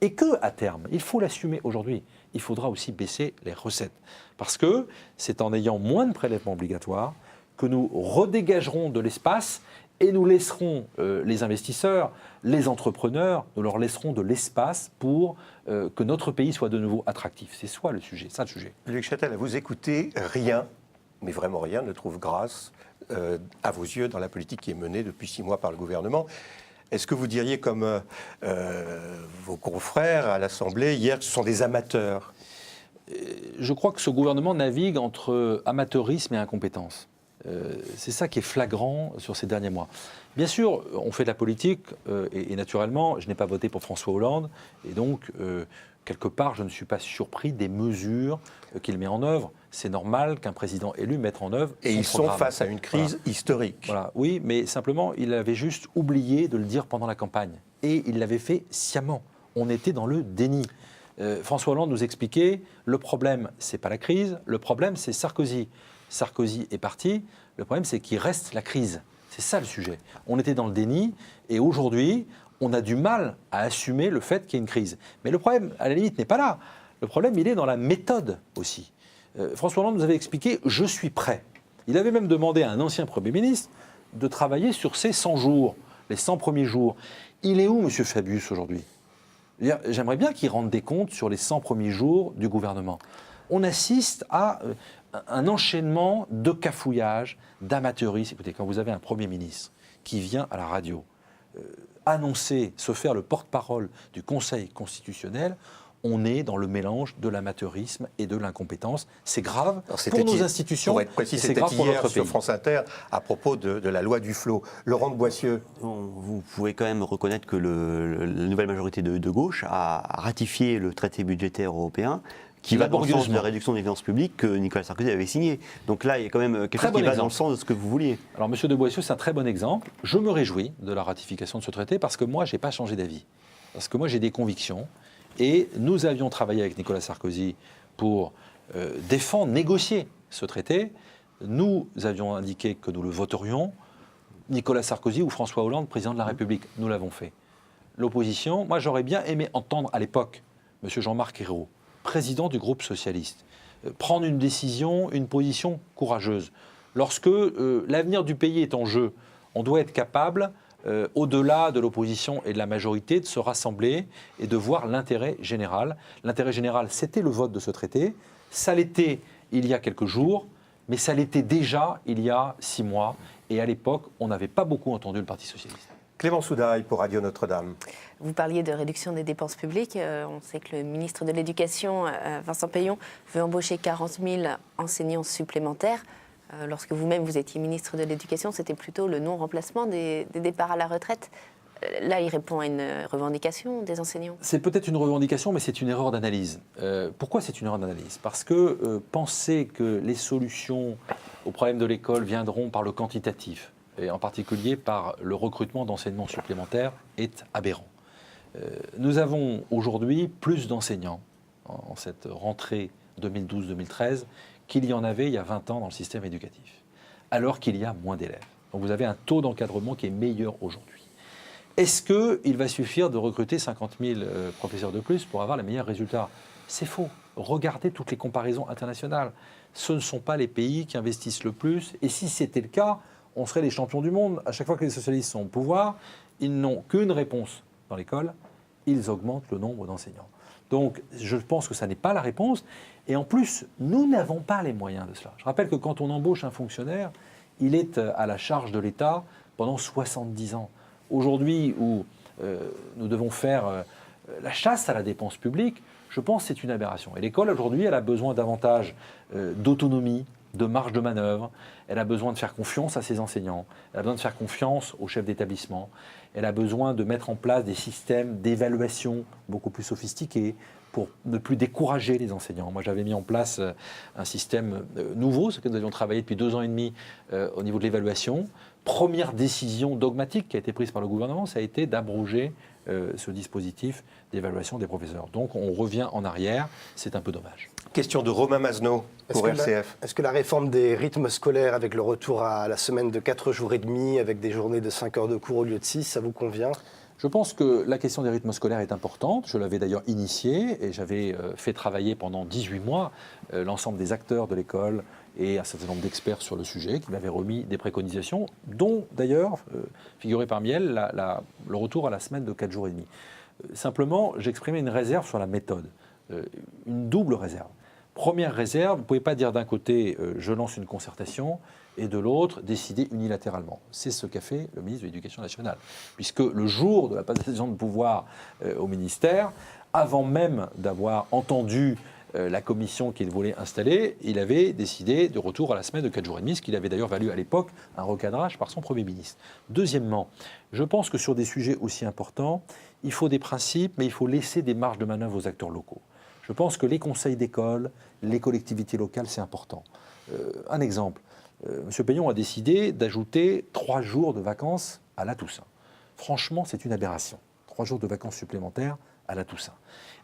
S2: Et qu'à terme, il faut l'assumer aujourd'hui, il faudra aussi baisser les recettes. Parce que c'est en ayant moins de prélèvements obligatoires que nous redégagerons de l'espace Et nous laisserons les investisseurs, les entrepreneurs, nous leur laisserons de l'espace pour que notre pays soit de nouveau attractif. C'est ça le sujet.
S1: Luc Châtel, à vous écouter, rien, mais vraiment rien, ne trouve grâce à vos yeux dans la politique qui est menée depuis 6 mois par le gouvernement. Est-ce que vous diriez, comme vos confrères à l'Assemblée hier, que ce sont des amateurs ?
S2: Je crois que ce gouvernement navigue entre amateurisme et incompétence. C'est ça qui est flagrant sur ces derniers mois. Bien sûr, on fait de la politique et naturellement, je n'ai pas voté pour François Hollande et donc, quelque part, je ne suis pas surpris des mesures qu'il met en œuvre. C'est normal qu'un président élu mette en œuvre
S1: et
S2: son
S1: ils
S2: programme.
S1: sont face à une crise historique.
S2: Voilà. Oui, mais simplement, il avait juste oublié de le dire pendant la campagne. Et il l'avait fait sciemment. On était dans le déni. François Hollande nous expliquait, le problème, c'est pas la crise, le problème, c'est Sarkozy. Sarkozy est parti, le problème, c'est qu'il reste la crise. C'est ça le sujet. On était dans le déni, et aujourd'hui, on a du mal à assumer le fait qu'il y ait une crise. Mais le problème, à la limite, n'est pas là. Le problème, il est dans la méthode aussi. François Hollande nous avait expliqué « je suis prêt ». Il avait même demandé à un ancien Premier ministre de travailler sur ces 100 jours, les 100 premiers jours. Il est où, M. Fabius, aujourd'hui ? J'aimerais bien qu'il rende des comptes sur les 100 premiers jours du gouvernement. On assiste à un enchaînement de cafouillage, d'amateurisme. Écoutez, quand vous avez un Premier ministre qui vient à la radio annoncer, se faire le porte-parole du Conseil constitutionnel, on est dans le mélange de l'amateurisme et de l'incompétence. C'est grave pour nos institutions.
S1: Pour être précis,
S2: c'est
S1: c'était
S2: grave pour
S1: hier
S2: notre
S1: sur
S2: pays.
S1: France Inter à propos de la loi Duflot. Laurent de Boissieu.
S3: Vous pouvez quand même reconnaître que la nouvelle majorité de gauche a ratifié le traité budgétaire européen qui va dans le sens de la réduction des finances publiques que Nicolas Sarkozy avait signé. Donc là, il y a quand même quelque chose qui va dans le sens de ce que vous vouliez.
S2: Alors, M. de Boissieu, c'est un très bon exemple. Je me réjouis de la ratification de ce traité parce que moi, je n'ai pas changé d'avis. Parce que moi, j'ai des convictions. Et nous avions travaillé avec Nicolas Sarkozy pour défendre, négocier ce traité. Nous avions indiqué que nous le voterions. Nicolas Sarkozy ou François Hollande, président de la République, nous l'avons fait. L'opposition, moi j'aurais bien aimé entendre à l'époque M. Jean-Marc Ayrault, président du groupe socialiste, prendre une décision, une position courageuse. Lorsque l'avenir du pays est en jeu, on doit être capable, au-delà de l'opposition et de la majorité, de se rassembler et de voir l'intérêt général. L'intérêt général, c'était le vote de ce traité. Ça l'était il y a quelques jours, mais ça l'était déjà il y a 6 mois. Et à l'époque, on n'avait pas beaucoup entendu le Parti socialiste.
S1: Clément Soudaille pour Radio Notre-Dame.
S5: Vous parliez de réduction des dépenses publiques. On sait que le ministre de l'Éducation, Vincent Peillon, veut embaucher 40 000 enseignants supplémentaires. Lorsque vous-même vous étiez ministre de l'Éducation, c'était plutôt le non-remplacement des départs à la retraite. Là, il répond à une revendication des enseignants.
S2: C'est peut-être une revendication, mais c'est une erreur d'analyse. Pourquoi c'est une erreur d'analyse ? Parce que penser que les solutions aux problèmes de l'école viendront par le quantitatif, et en particulier par le recrutement d'enseignants supplémentaires, est aberrant. Nous avons aujourd'hui plus d'enseignants en cette rentrée 2012-2013 qu'il y en avait il y a 20 ans dans le système éducatif, alors qu'il y a moins d'élèves. Donc vous avez un taux d'encadrement qui est meilleur aujourd'hui. Est-ce qu'il va suffire de recruter 50 000 professeurs de plus pour avoir les meilleurs résultats ? C'est faux. Regardez toutes les comparaisons internationales. Ce ne sont pas les pays qui investissent le plus. Et si c'était le cas, on serait les champions du monde. À chaque fois que les socialistes sont au pouvoir, ils n'ont qu'une réponse dans l'école, ils augmentent le nombre d'enseignants. Donc je pense que ça n'est pas la réponse. Et en plus, nous n'avons pas les moyens de cela. Je rappelle que quand on embauche un fonctionnaire, il est à la charge de l'État pendant 70 ans. Aujourd'hui, où nous devons faire la chasse à la dépense publique, je pense que c'est une aberration. Et l'école, aujourd'hui, elle a besoin davantage d'autonomie, de marge de manœuvre. Elle a besoin de faire confiance à ses enseignants. Elle a besoin de faire confiance aux chefs d'établissement. Elle a besoin de mettre en place des systèmes d'évaluation beaucoup plus sophistiqués pour ne plus décourager les enseignants. Moi, j'avais mis en place un système nouveau, ce que nous avions travaillé depuis 2 ans et demi au niveau de l'évaluation. Première décision dogmatique qui a été prise par le gouvernement, ça a été d'abroger ce dispositif d'évaluation des professeurs. Donc on revient en arrière, c'est un peu dommage.
S1: Question de Romain Mazneau pour RCF.
S4: Est-ce que la réforme des rythmes scolaires avec le retour à la semaine de 4 jours et demi, avec des journées de 5 heures de cours au lieu de 6, ça vous convient ?
S2: Je pense que la question des rythmes scolaires est importante. Je l'avais d'ailleurs initiée et j'avais fait travailler pendant 18 mois l'ensemble des acteurs de l'école et un certain nombre d'experts sur le sujet qui m'avaient remis des préconisations, dont d'ailleurs figurait parmi elles le retour à la semaine de 4 jours et demi. Simplement, j'exprimais une réserve sur la méthode, une double réserve. Première réserve, vous ne pouvez pas dire d'un côté je lance une concertation et de l'autre décider unilatéralement. C'est ce qu'a fait le ministre de l'Éducation nationale, puisque le jour de la passation de pouvoir au ministère, avant même d'avoir entendu la commission qu'il voulait installer, il avait décidé de retour à la semaine de 4 jours et demi, ce qui avait d'ailleurs valu à l'époque un recadrage par son Premier ministre. Deuxièmement, je pense que sur des sujets aussi importants, il faut des principes, mais il faut laisser des marges de manœuvre aux acteurs locaux. Je pense que les conseils d'école, les collectivités locales, c'est important. Un exemple, M. Peillon a décidé d'ajouter 3 jours de vacances à la Toussaint. Franchement, c'est une aberration. 3 jours de vacances supplémentaires à la Toussaint.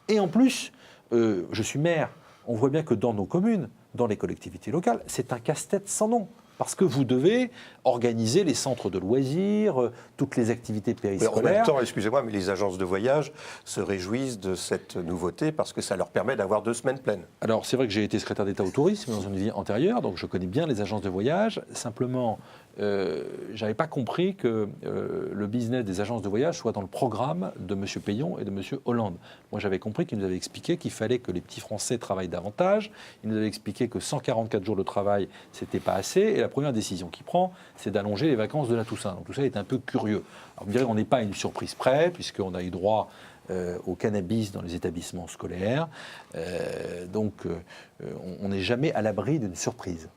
S2: Et en plus, je suis maire, on voit bien que dans nos communes, dans les collectivités locales, c'est un casse-tête sans nom. Parce que vous devez organiser les centres de loisirs, toutes les activités périscolaires.
S1: En même temps, excusez-moi, mais les agences de voyage se réjouissent de cette nouveauté parce que ça leur permet d'avoir 2 semaines pleines.
S2: Alors, c'est vrai que j'ai été secrétaire d'État au tourisme dans une vie antérieure, donc je connais bien les agences de voyage. Simplement, je n'avais pas compris que le business des agences de voyage soit dans le programme de M. Peillon et de M. Hollande. Moi, j'avais compris qu'il nous avait expliqué qu'il fallait que les petits Français travaillent davantage. Il nous avait expliqué que 144 jours de travail, ce n'était pas assez. Et la première décision qu'il prend, c'est d'allonger les vacances de la Toussaint. Donc tout ça est un peu curieux. Alors, vous direz qu'on n'est pas à une surprise près, puisqu'on a eu droit au cannabis dans les établissements scolaires. Donc on n'est jamais à l'abri d'une surprise.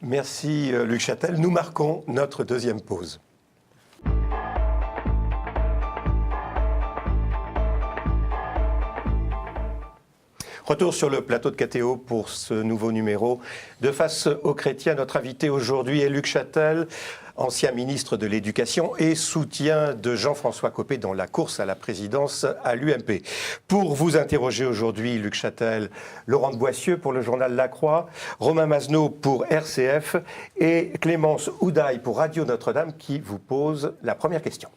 S1: Merci Luc Châtel. Nous marquons notre deuxième pause. Retour sur le plateau de KTO pour ce nouveau numéro de Face aux chrétiens. Notre invité aujourd'hui est Luc Châtel, ancien ministre de l'Éducation et soutien de Jean-François Copé dans la course à la présidence à l'UMP. Pour vous interroger aujourd'hui, Luc Châtel, Laurent de Boissieu pour le journal La Croix, Romain Mazenot pour RCF et Clémence Houdaille pour Radio Notre-Dame qui vous pose la première question.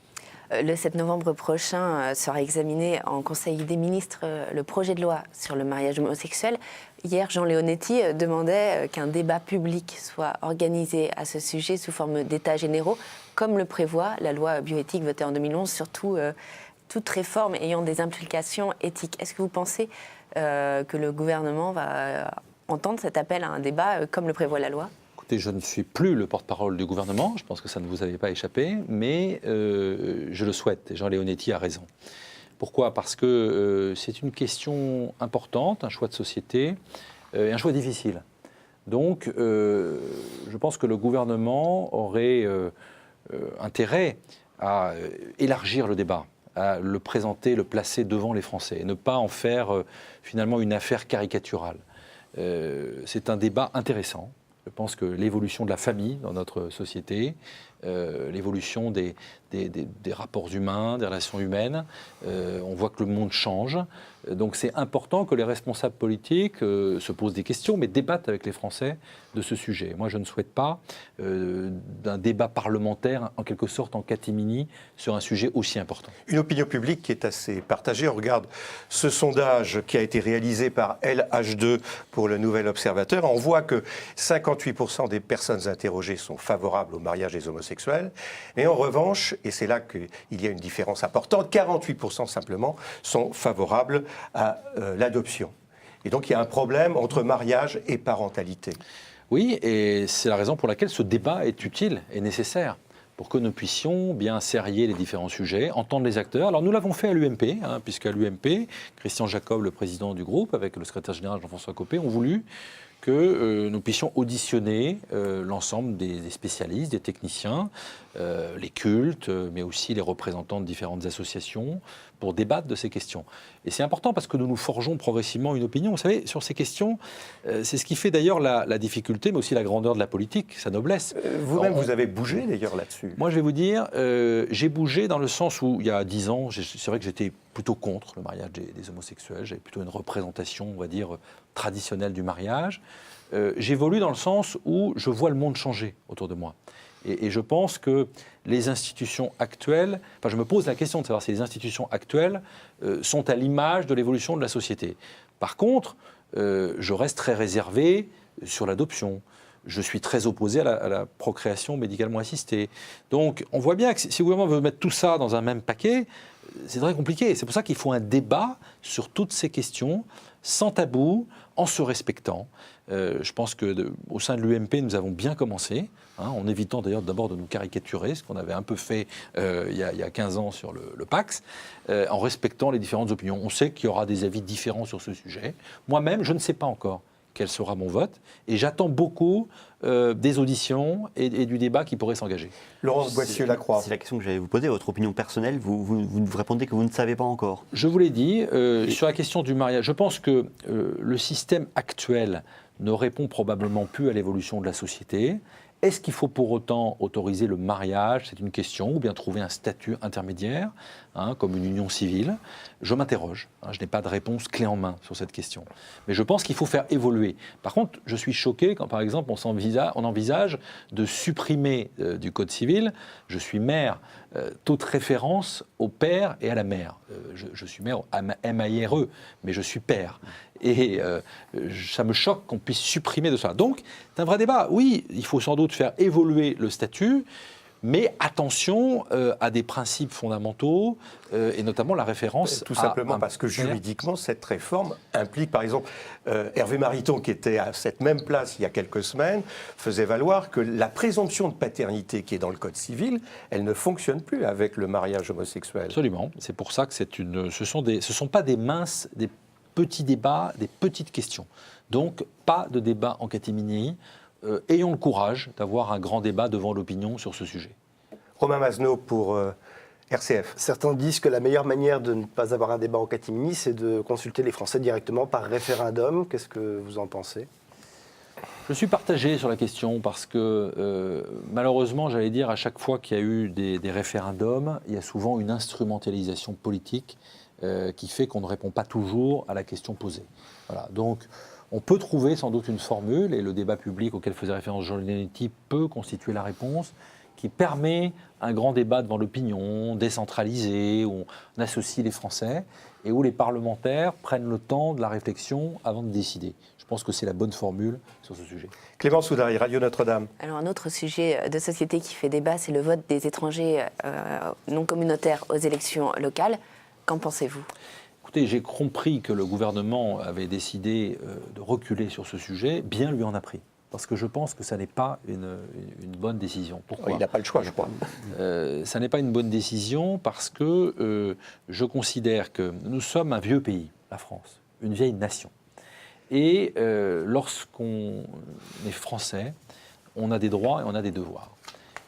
S5: Le 7 novembre prochain sera examiné en Conseil des ministres le projet de loi sur le mariage homosexuel. Hier, Jean Leonetti demandait qu'un débat public soit organisé à ce sujet sous forme d'états généraux, comme le prévoit la loi bioéthique votée en 2011, surtout toute réforme ayant des implications éthiques. Est-ce que vous pensez que le gouvernement va entendre cet appel à un débat comme le prévoit la loi ?
S2: Je ne suis plus le porte-parole du gouvernement, je pense que ça ne vous avait pas échappé, mais je le souhaite, et Jean Leonetti a raison. Pourquoi ? Parce que c'est une question importante, un choix de société, et un choix difficile. Donc, je pense que le gouvernement aurait intérêt à élargir le débat, à le présenter, le placer devant les Français, et ne pas en faire finalement une affaire caricaturale. C'est un débat intéressant. Je pense que l'évolution de la famille dans notre société, l'évolution des rapports humains, des relations humaines, on voit que le monde change. Donc c'est important que les responsables politiques se posent des questions, mais débattent avec les Français de ce sujet. Moi, je ne souhaite pas d'un débat parlementaire, en quelque sorte en catimini, sur un sujet aussi important.
S1: Une opinion publique qui est assez partagée. On regarde ce sondage qui a été réalisé par LH2 pour le Nouvel Observateur. On voit que 58% des personnes interrogées sont favorables au mariage des homosexuels. Et en revanche, et c'est là qu'il y a une différence importante, 48% simplement sont favorables à l'adoption. Et donc il y a un problème entre mariage et parentalité.
S2: Oui, et c'est la raison pour laquelle ce débat est utile et nécessaire, pour que nous puissions bien serrer les différents sujets, entendre les acteurs. Alors nous l'avons fait à l'UMP, puisqu'à l'UMP, Christian Jacob, le président du groupe, avec le secrétaire général Jean-François Copé, ont voulu que nous puissions auditionner l'ensemble des spécialistes, des techniciens, les cultes, mais aussi les représentants de différentes associations, pour débattre de ces questions. Et c'est important parce que nous nous forgeons progressivement une opinion. Vous savez, sur ces questions, c'est ce qui fait d'ailleurs la difficulté, mais aussi la grandeur de la politique, sa noblesse.
S1: Vous-même, vous avez bougé d'ailleurs là-dessus.
S2: Moi, je vais vous dire, j'ai bougé dans le sens où, il y a 10 ans, c'est vrai que j'étais plutôt contre le mariage des homosexuels. J'avais plutôt une représentation, on va dire, traditionnelle du mariage. J'évolue dans le sens où je vois le monde changer autour de moi. Et je pense que les institutions actuelles, je me pose la question de savoir si les institutions actuelles sont à l'image de l'évolution de la société. Par contre, je reste très réservé sur l'adoption. Je suis très opposé à la procréation médicalement assistée. Donc, on voit bien que si le gouvernement veut mettre tout ça dans un même paquet, c'est très compliqué. C'est pour ça qu'il faut un débat sur toutes ces questions, sans tabou, en se respectant. Je pense qu'au sein de l'UMP, nous avons bien commencé, en évitant d'ailleurs d'abord de nous caricaturer, ce qu'on avait un peu fait il y a 15 ans sur le Pacs, en respectant les différentes opinions. On sait qu'il y aura des avis différents sur ce sujet. Moi-même, je ne sais pas encore quel sera mon vote, et j'attends beaucoup des auditions et du débat qui pourrait s'engager.
S1: Laurence Boissieu-Lacroix.
S3: C'est la question que j'allais vous poser, votre opinion personnelle, vous répondez que vous ne savez pas encore.
S2: Je vous l'ai dit, sur la question du mariage, je pense que le système actuel ne répond probablement plus à l'évolution de la société. Est-ce qu'il faut pour autant autoriser le mariage? C'est une question, ou bien trouver un statut intermédiaire, comme une union civile? Je m'interroge. Je n'ai pas de réponse clé en main sur cette question. Mais je pense qu'il faut faire évoluer. Par contre, je suis choqué quand, par exemple, on envisage de supprimer du Code civil, je suis maire, toute référence au père et à la mère. Je suis maire M-A-I-R-E, mais je suis père. Et ça me choque qu'on puisse supprimer de ça. Donc, c'est un vrai débat. Oui, il faut sans doute faire évoluer le statut, mais attention à des principes fondamentaux, et notamment la référence
S1: Tout simplement parce que juridiquement, cette réforme implique, par exemple, Hervé Mariton, qui était à cette même place il y a quelques semaines, faisait valoir que la présomption de paternité qui est dans le Code civil, elle ne fonctionne plus avec le mariage homosexuel.
S2: Absolument. C'est pour ça que ce sont pas des petits débats, des petites questions. Donc, pas de débat en catimini. Ayons le courage d'avoir un grand débat devant l'opinion sur ce sujet.
S1: Romain Masneau pour RCF.
S4: Certains disent que la meilleure manière de ne pas avoir un débat en catimini, c'est de consulter les Français directement par référendum. Qu'est-ce que vous en pensez ?
S2: Je suis partagé sur la question parce que malheureusement, j'allais dire, à chaque fois qu'il y a eu des référendums, il y a souvent une instrumentalisation politique qui fait qu'on ne répond pas toujours à la question posée. Voilà. Donc, on peut trouver sans doute une formule, et le débat public auquel faisait référence Jean Leonetti peut constituer la réponse, qui permet un grand débat devant l'opinion, décentralisé, où on associe les Français, et où les parlementaires prennent le temps de la réflexion avant de décider. Je pense que c'est la bonne formule sur ce sujet.
S1: Clémence Oudary, Radio Notre-Dame.
S5: Alors un autre sujet de société qui fait débat, c'est le vote des étrangers non communautaires aux élections locales. Qu'en pensez-vous ?
S2: Écoutez, j'ai compris que le gouvernement avait décidé de reculer sur ce sujet, bien lui en a pris. Parce que je pense que ça n'est pas une bonne décision. Pourquoi ?
S1: Il n'a pas le choix, je crois.
S2: Ça n'est pas une bonne décision parce que je considère que nous sommes un vieux pays, la France, une vieille nation. Et lorsqu'on est français, on a des droits et on a des devoirs.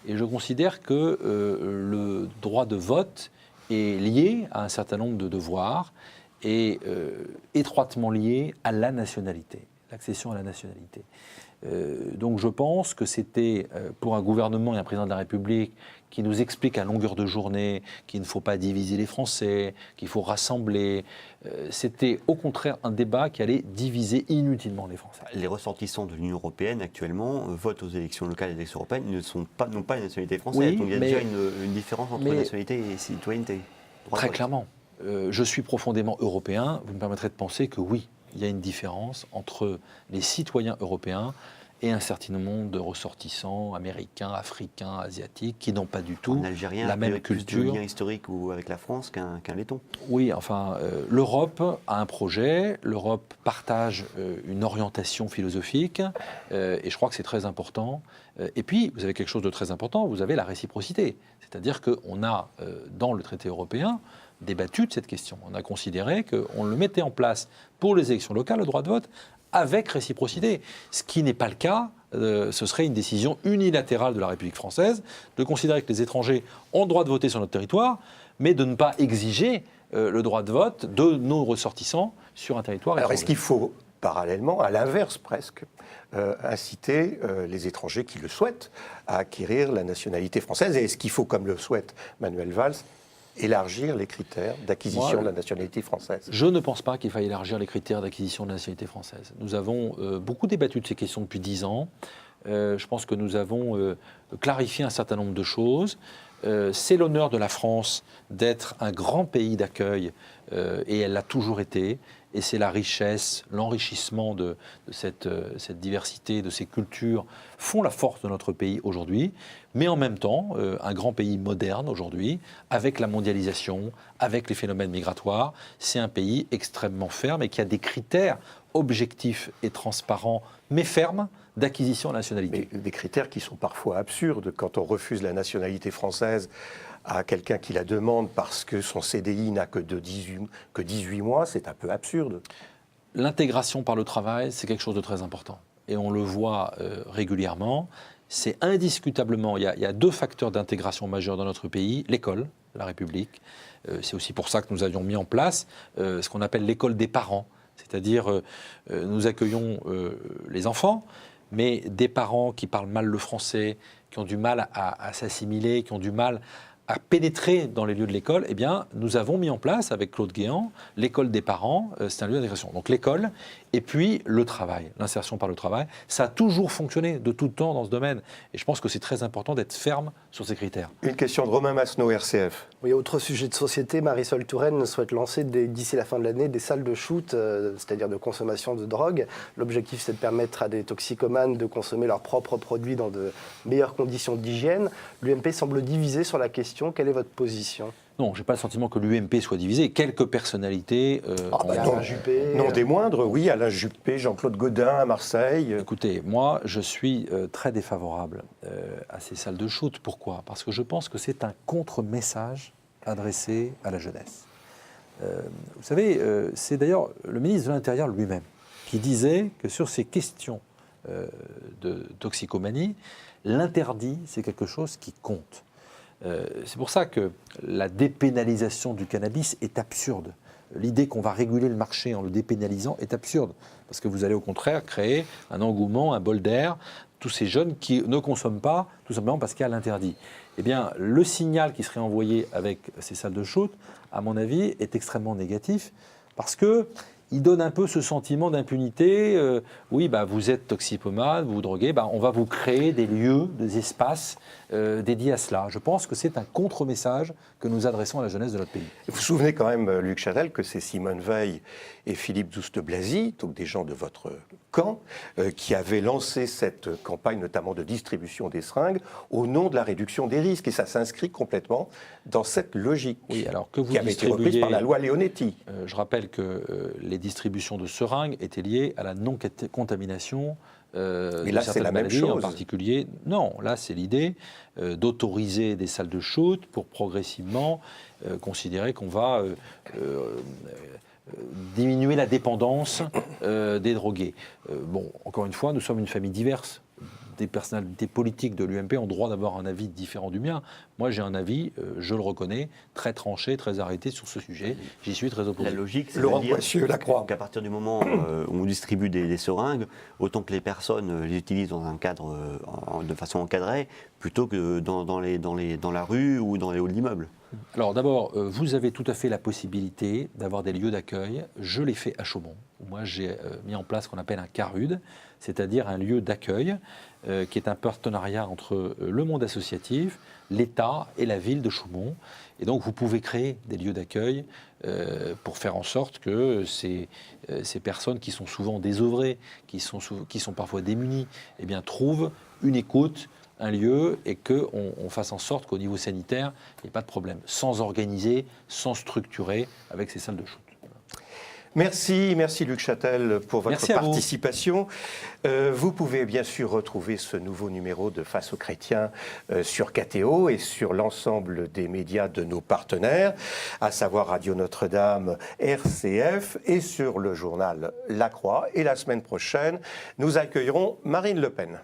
S2: Et je considère que le droit de vote est lié à un certain nombre de devoirs et étroitement lié à la nationalité, l'accession à la nationalité. Donc je pense que c'était pour un gouvernement et un président de la République qui nous explique à longueur de journée qu'il ne faut pas diviser les Français, qu'il faut rassembler, c'était au contraire un débat qui allait diviser inutilement les Français.
S3: Les ressortissants de l'Union européenne actuellement votent aux élections locales et aux élections européennes, n'ont pas la nationalité française.
S2: Oui,
S3: donc il y a déjà une différence entre nationalité et citoyenneté.
S2: Très clairement. Je suis profondément européen. Vous me permettrez de penser que oui, il y a une différence entre les citoyens européens et un certain nombre de ressortissants américains, africains, asiatiques, qui n'ont pas du tout la même culture.
S3: Un lien historique ou avec la France qu'un laiton.
S2: Oui, enfin, l'Europe a un projet, l'Europe partage une orientation philosophique, et je crois que c'est très important. Et puis, vous avez quelque chose de très important, vous avez la réciprocité. C'est-à-dire qu'on a, dans le traité européen, débattu de cette question. On a considéré qu'on le mettait en place pour les élections locales, le droit de vote, avec réciprocité. Ce qui n'est pas le cas, ce serait une décision unilatérale de la République française de considérer que les étrangers ont le droit de voter sur notre territoire, mais de ne pas exiger le droit de vote de nos ressortissants sur un territoire étranger.
S1: Alors est-ce qu'il faut, parallèlement, à l'inverse presque, inciter les étrangers qui le souhaitent à acquérir la nationalité française? Et est-ce qu'il faut, comme le souhaite Manuel Valls, élargir les critères d'acquisition de la nationalité française?
S2: Je ne pense pas qu'il faille élargir les critères d'acquisition de la nationalité française. Nous avons beaucoup débattu de ces questions depuis 10 ans. Je pense que nous avons clarifié un certain nombre de choses. C'est l'honneur de la France d'être un grand pays d'accueil, et elle l'a toujours été. Et c'est la richesse, l'enrichissement de cette diversité, de ces cultures, font la force de notre pays aujourd'hui. Mais en même temps, un grand pays moderne aujourd'hui, avec la mondialisation, avec les phénomènes migratoires, c'est un pays extrêmement ferme et qui a des critères objectifs et transparents, mais fermes, d'acquisition de nationalité.
S1: Mais des critères qui sont parfois absurdes. Quand on refuse la nationalité française à quelqu'un qui la demande parce que son CDI n'a que 18 mois, c'est un peu absurde.
S2: L'intégration par le travail, c'est quelque chose de très important. Et on le voit régulièrement. C'est indiscutablement, il y a 2 facteurs d'intégration majeurs dans notre pays. L'école, la République. C'est aussi pour ça que nous avions mis en place ce qu'on appelle l'école des parents. C'est-à-dire, nous accueillons les enfants, mais des parents qui parlent mal le français, qui ont du mal à s'assimiler, qui ont du mal à pénétrer dans les lieux de l'école, eh bien, nous avons mis en place, avec Claude Guéant, l'école des parents, c'est un lieu d'intégration. Donc l'école, et puis le travail, l'insertion par le travail, ça a toujours fonctionné de tout temps dans ce domaine. Et je pense que c'est très important d'être ferme sur ces critères.
S1: Une question de Romain Masneau, RCF.
S4: Oui, autre sujet de société, Marisol Touraine souhaite lancer d'ici la fin de l'année des salles de shoot, c'est-à-dire de consommation de drogue. L'objectif, c'est de permettre à des toxicomanes de consommer leurs propres produits dans de meilleures conditions d'hygiène. L'UMP semble divisée sur la question. Quelle est votre position ?
S2: Non, je n'ai pas le sentiment que l'UMP soit divisée. Quelques personnalités...
S4: Alain Juppé...
S1: Non, des moindres, oui. Alain Juppé, Jean-Claude Gaudin à Marseille.
S2: Écoutez, moi, je suis très défavorable à ces salles de shoot. Pourquoi ? Parce que je pense que c'est un contre-message adressé à la jeunesse. Vous savez, c'est d'ailleurs le ministre de l'Intérieur lui-même qui disait que sur ces questions de toxicomanie, l'interdit, c'est quelque chose qui compte. C'est pour ça que la dépénalisation du cannabis est absurde. L'idée qu'on va réguler le marché en le dépénalisant est absurde. Parce que vous allez au contraire créer un engouement, un bol d'air, tous ces jeunes qui ne consomment pas, tout simplement parce qu'il y a l'interdit. Eh bien, le signal qui serait envoyé avec ces salles de shoot, à mon avis, est extrêmement négatif. Parce que il donne un peu ce sentiment d'impunité. Oui, bah, vous êtes toxicomane, vous vous droguez, bah, on va vous créer des lieux, des espaces dédiés à cela. Je pense que c'est un contre-message que nous adressons à la jeunesse de notre pays.
S1: Vous vous souvenez quand même, Luc Châtel, que c'est Simone Veil et Philippe Douste-Blazy, donc des gens de votre camp, qui avaient lancé cette campagne, notamment de distribution des seringues, au nom de la réduction des risques. Et ça s'inscrit complètement dans cette logique,
S2: oui, alors que vous
S1: qui avait été reprise par la loi Leonetti.
S2: Je rappelle que les distributions de seringues étaient liées à la non-contamination
S1: mais là, c'est la même chose.
S2: En particulier, non, là, c'est l'idée d'autoriser des salles de shoot pour progressivement considérer qu'on va diminuer la dépendance des drogués. Bon, encore une fois, nous sommes une famille diverse. Des personnalités politiques de l'UMP ont droit d'avoir un avis différent du mien. Moi, j'ai un avis, je le reconnais, très tranché, très arrêté sur ce sujet. J'y suis très opposé.
S3: La logique, c'est
S1: Laurent
S3: de dire
S1: Boissieu, la Croix.
S3: qu'à partir du moment où on distribue des seringues, autant que les personnes les utilisent dans un cadre de façon encadrée, plutôt que dans la rue ou dans les halls d'immeubles.
S2: Alors d'abord, vous avez tout à fait la possibilité d'avoir des lieux d'accueil. Je l'ai fait à Chaumont. Moi, j'ai mis en place ce qu'on appelle un CARUD, c'est-à-dire un lieu d'accueil qui est un partenariat entre le monde associatif, l'État et la ville de Chaumont. Et donc, vous pouvez créer des lieux d'accueil pour faire en sorte que ces personnes qui sont souvent désœuvrées, qui sont parfois démunies, eh bien, trouvent une écoute, un lieu, et qu'on fasse en sorte qu'au niveau sanitaire, il n'y ait pas de problème, sans organiser, sans structurer avec ces salles de shoot.
S1: Merci Luc Châtel pour votre participation. Vous pouvez bien sûr retrouver ce nouveau numéro de Face aux chrétiens sur KTO et sur l'ensemble des médias de nos partenaires, à savoir Radio Notre-Dame, RCF et sur le journal La Croix. Et la semaine prochaine, nous accueillerons Marine Le Pen.